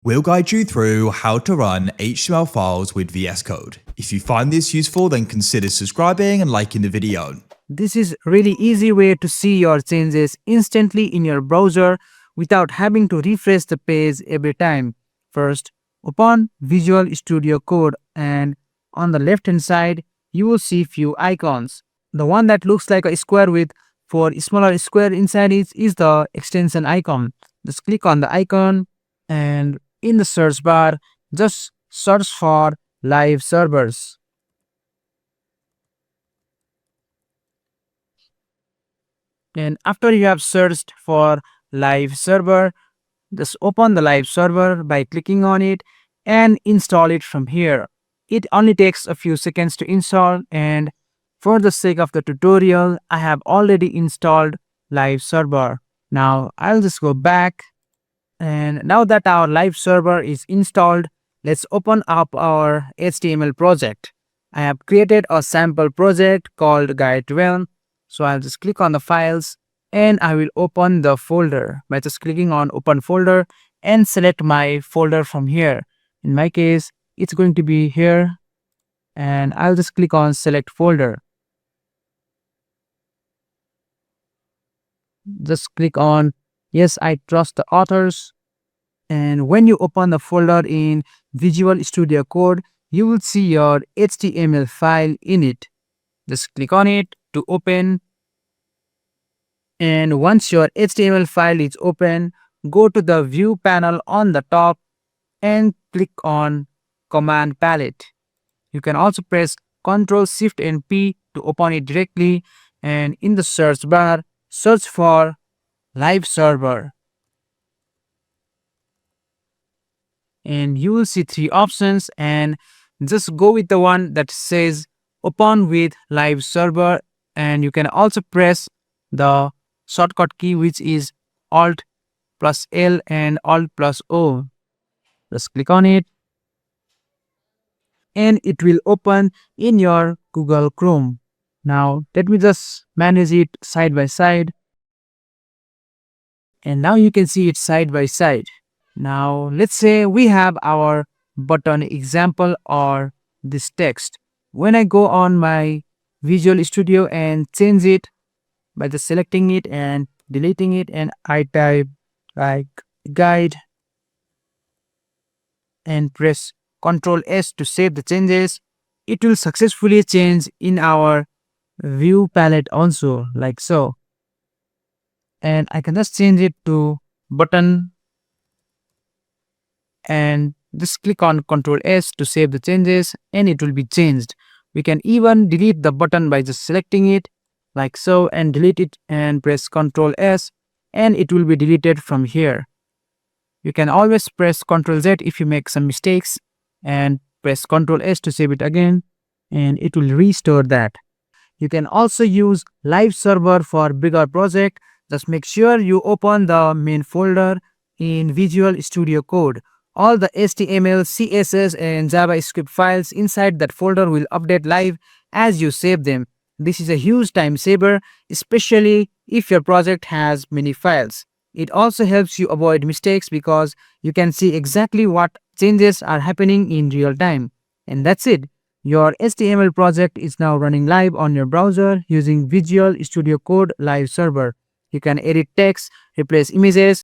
We'll guide you through how to run HTML files with VS Code. If you find this useful, then consider subscribing and liking the video. This is really easy way to see your changes instantly in your browser without having to refresh the page every time. First, open Visual Studio Code and on the left hand side, you will see few icons. The one that looks like a square with four smaller square inside it is the extension icon. Just click on the icon and in the search bar, just search for live servers. And after you have searched for live server, just open the live server by clicking on it and install it from here. It only takes a few seconds to install, and for the sake of the tutorial, I have already installed live server. Now I'll just go back, and now that our live server is installed, let's open up our HTML project. I have created a sample project called GuideRealm. So I'll just click on the files and I will open the folder by just clicking on open folder and select my folder from here. In my case, it's going to be here, and I'll just click on select folder. Just click on yes, I trust the authors. And when you open the folder in Visual Studio Code, you will see your HTML file in it. Just click on it to open, and once your HTML file is open, go to the view panel on the top and click on command palette. You can also press Ctrl Shift and P to open it directly, and in the search bar search for live server, and you will see three options, and just go with the one that says open with live server. And you can also press the shortcut key, which is Alt plus L and Alt plus O. Just click on it and it will open in your Google Chrome. Now let me just manage it side by side, and now you can see it side by side. Now let's say we have our button example or this text. When I go on my Visual Studio and change it by just selecting it and deleting it, and I type like guide and press Ctrl S to save the changes, it will successfully change in our view palette also, like so. And I can just change it to button and just click on Ctrl S to save the changes, and it will be changed. We can even delete the button by just selecting it like so and delete it and press Ctrl S, and it will be deleted from here. You can always press Ctrl Z if you make some mistakes and press Ctrl S to save it again, and it will restore that. You can also use live server for bigger project. Just make sure you open the main folder in Visual Studio Code. All the HTML, CSS and JavaScript files inside that folder will update live as you save them. This is a huge time saver, especially if your project has many files. It also helps you avoid mistakes because you can see exactly what changes are happening in real time. And that's it. Your HTML project is now running live on your browser using Visual Studio Code Live Server. You can edit text, replace images,